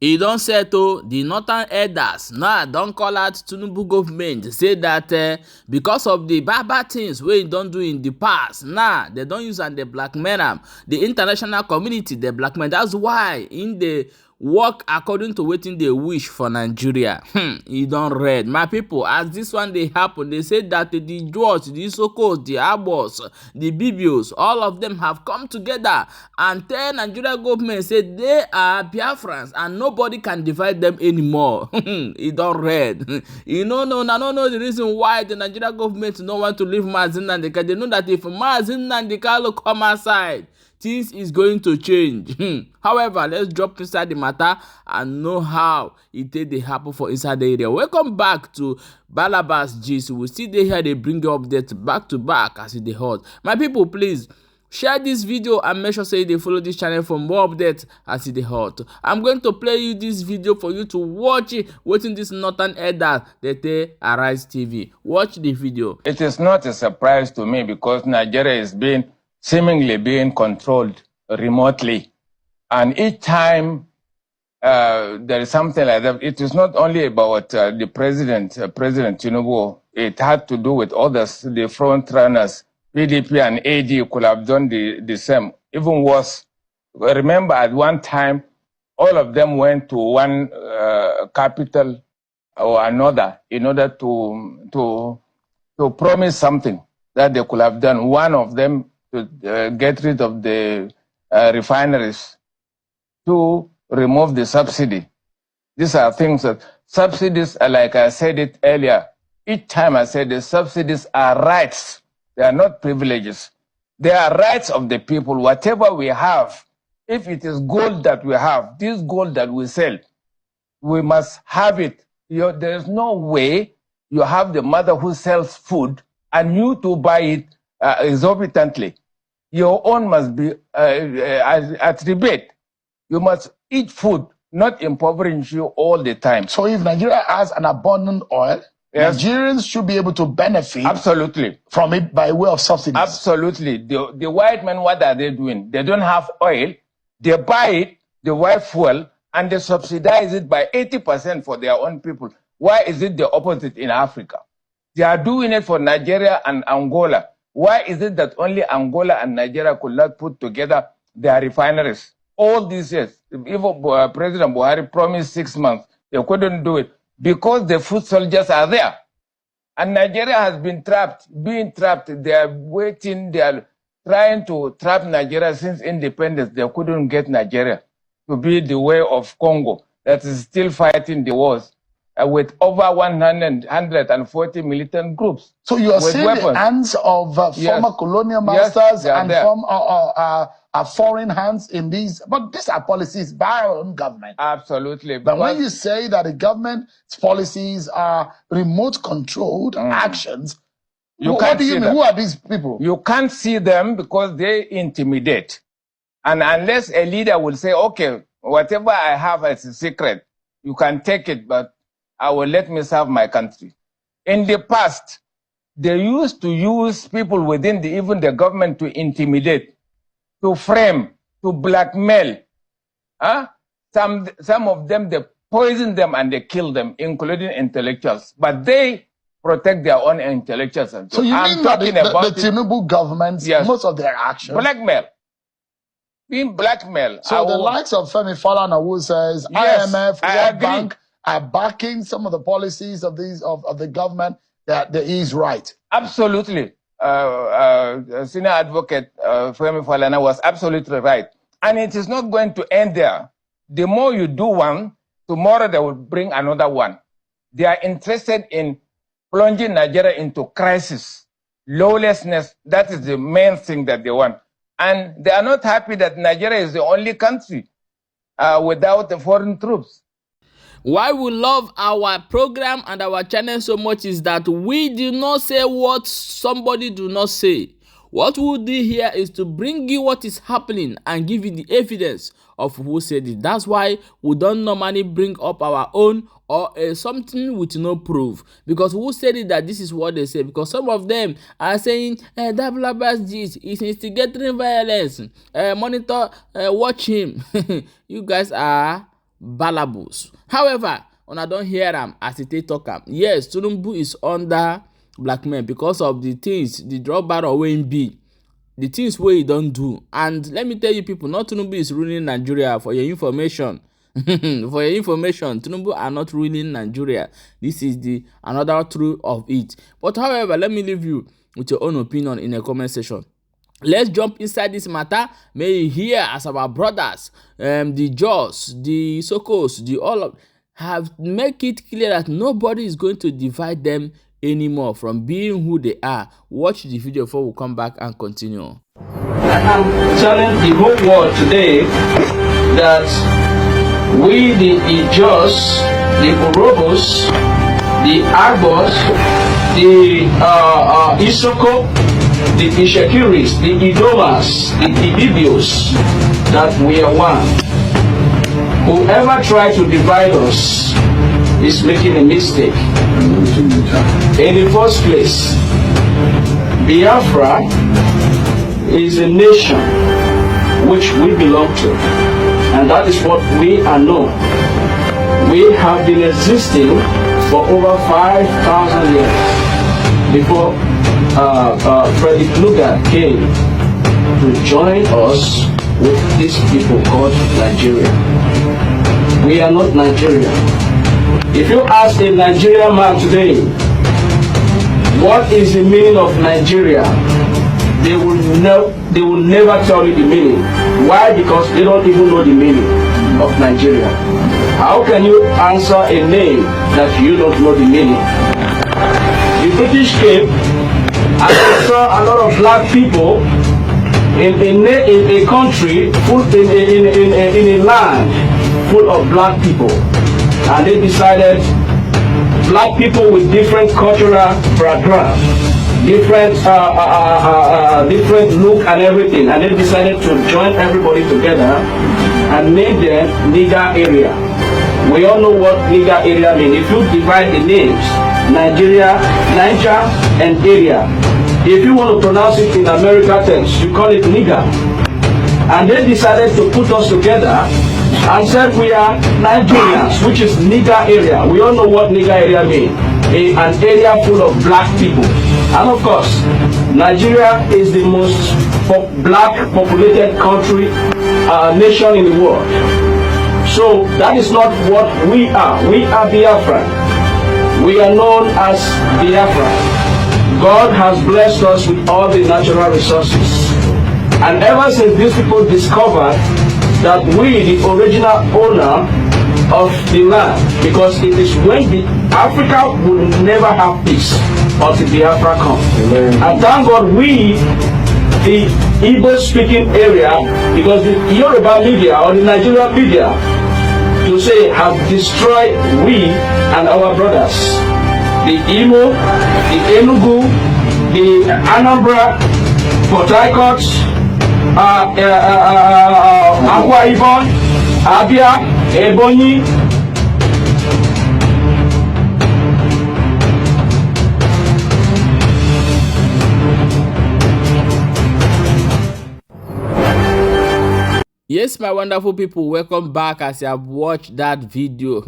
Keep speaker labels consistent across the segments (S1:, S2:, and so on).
S1: E don settle the northern elders now don call out Tinubu government say that because of the bad things wey e don do in the past, now they don use am dey blackmail am. The international community dey blackmail. That's why im dey work according to wetin dey wish for Nigeria. E don red. My people, as this one dey happen, they say that the George, the Isokos, the Agbos, the Bibios, all of them have come together and tell Nigeria government say they are Biafrans and nobody can divide them anymore. E don red. You no know the reason why the Nigeria government no want to leave Mazi Nnamdi Kanu. They know that if Mazi Nnamdi Kanu come outside, things is going to change. However, let's drop inside the matter and know how it dey happen for inside the area. Welcome back to Balabas Gist. We still dey here, they bring you updates back to back as it dey hot. My people, please share this video and make sure say they follow this channel for more updates as it dey hot. I'm going to play you this video for you to watch it. Watching this northern elders they take Arise TV. Watch the video.
S2: It is not a surprise to me because Nigeria is seemingly being controlled remotely. And each time there is something like that, it is not only about the President Tinubu. It had to do with others, the front runners. PDP and AD could have done the same, even worse. Remember, at one time, all of them went to one capital or another in order to promise something that they could have done. One of them to get rid of the refineries, to remove the subsidy. These are things that subsidies are, like I said it earlier. Each time I said the subsidies are rights. They are not privileges. They are rights of the people. Whatever we have, if it is gold that we have, this gold that we sell, we must have it. There is no way you have the mother who sells food and you to buy it exorbitantly. Your own must be at rebate. You must eat food, not impoverish you all the time.
S3: So if Nigeria has an abundant oil, yes, Nigerians should be able to benefit
S2: absolutely
S3: from it by way of subsidies.
S2: Absolutely. The white men, what are they doing? They don't have oil. They buy it, the white fuel, and they subsidize it by 80% for their own people. Why is it the opposite in Africa? They are doing it for Nigeria and Angola. Why is it that only Angola and Nigeria could not put together their refineries? All these years, even President Buhari promised 6 months, they couldn't do it because the foot soldiers are there. And Nigeria has been being trapped. They are waiting, they are trying to trap Nigeria since independence. They couldn't get Nigeria to be the way of Congo that is still fighting the wars with over 140 militant groups.
S3: So you are seeing weapons. The hands of former colonial masters and from foreign hands in these, but these are policies by our own government.
S2: Absolutely.
S3: But when you say that the government's policies are remote controlled actions, what do you mean? Who are these people?
S2: You can't see them because they intimidate. And unless a leader will say, okay, whatever I have as a secret, you can take it, but I will let me serve my country. In the past, they used to use people within even the government to intimidate, to frame, to blackmail. Some of them, they poison them and they kill them, including intellectuals. But they protect their own intellectuals.
S3: So you mean that the Tinubu government, yes, most of their actions?
S2: Blackmail. Being blackmailed.
S3: So the likes of Femi Falana, who says, yes, IMF, World Bank are backing some of the policies of the government, that he is right.
S2: Absolutely. Senior advocate Femi Falana was absolutely right. And it is not going to end there. The more you do one, tomorrow they will bring another one. They are interested in plunging Nigeria into crisis, lawlessness. That is the main thing that they want. And they are not happy that Nigeria is the only country without the foreign troops.
S1: Why we love our program and our channel so much is that we do not say what somebody do not say. What we do here is to bring you what is happening and give you the evidence of who said it. That's why we don't normally bring up our own or something with no proof. Because who said it that this is what they say? Because some of them are saying that Blabas Gist is instigating violence. Monitor, watch him. You guys are balabus. However, una don hear am as e take talk am. Yes, Tinubu is under blackmail because of the things, the drug baron wey im be, the things wey he don do. And let me tell you people, not Tinubu is ruling Nigeria, for your information. For your information, Tinubu are not ruling Nigeria. This is the another truth of it. But however, let me leave you with your own opinion in the comment section. Let's jump inside this matter. May you hear as our brothers, the Jaws, the Sokos, the all of have make it clear that nobody is going to divide them anymore from being who they are. Watch the video before we come back and continue.
S4: I'm telling the whole world today that we, the Ijos, the Urobos, the Agbos, the Isoko, the Ishakiris, the Idomas, the Ibibios, that we are one. Whoever tries to divide us is making a mistake. In the first place, Biafra is a nation which we belong to, and that is what we are known. We have been existing for over 5,000 years before Frederick Lugar came to join us with these people called Nigeria. We are not Nigeria. If you ask a Nigerian man today, what is the meaning of Nigeria? They will never tell you the meaning. Why? Because they don't even know the meaning of Nigeria. How can you answer a name that you don't know the meaning? The British came and they saw a lot of black people in a country full in a land full of black people, and they decided black people with different cultural background, different look and everything, and they decided to join everybody together and name them nigger area. We all know what nigger area means. If you divide the names, Nigeria, Niger, and area, if you want to pronounce it in American terms, you call it nigger. And they decided to put us together and said we are Nigerians, which is nigger area. We all know what nigger area means. An area full of black people. And of course, Nigeria is the most black populated country, nation in the world. So that is not what we are. We are Biafra. We are known as Biafra. God has blessed us with all the natural resources. And ever since these people discovered that we, the original owner of the land, because it is when Africa will never have peace until Biafra comes. And thank God we, the Igbo speaking area, because the Yoruba media or the Nigerian media, to say, have destroyed we and our brothers. The Imo, the Enugu, the Anambra, Port Harcourt, Akwa Ibom, Abia, Ebonyi.
S1: Yes, my wonderful people, welcome back. As you have watched that video,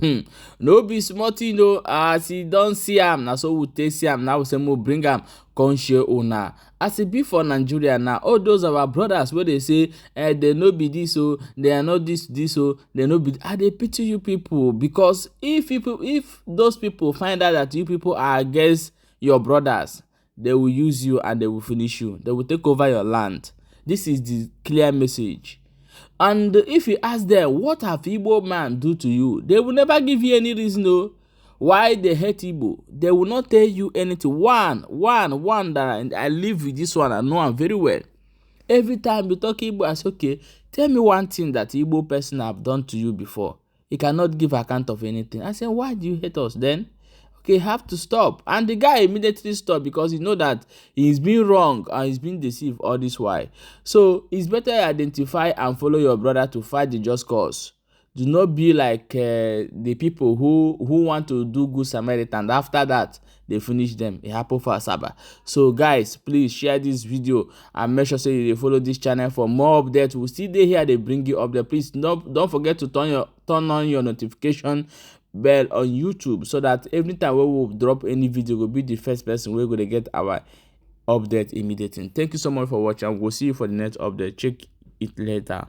S1: no be small thing, no. As you don't see am, now so we take see am. Now we say we bring am come share una. As it be for Nigeria now, all those of our brothers where they say they no be this, so they are not this, so they no be. They pity you people, because if those people find out that you people are against your brothers, they will use you and they will finish you. They will take over your land. This is the clear message. And if you ask them, what have Igbo man do to you? They will never give you any reason, no. Why they hate Igbo? They will not tell you anything. One that I live with this one, I know him very well. Every time you talk Igbo, I say, okay, tell me one thing that Igbo person have done to you before. He cannot give account of anything. I say, why do you hate us then? Okay, have to stop. And the guy immediately stopped because he know that he's been wrong and he's been deceived all this while. So it's better identify and follow your brother to fight the just cause. Do not be like the people who want to do good Samaritan. After that, they finish them. It happen for Asaba. So guys, please share this video and make sure you follow this channel for more updates. We still dey here, they bring you update. Please don't forget to turn on your notification bell on YouTube, so that every time we will drop any video, will be the first person we're going to get our update immediately. Thank you so much for watching. We'll see you for the next update. Check it later.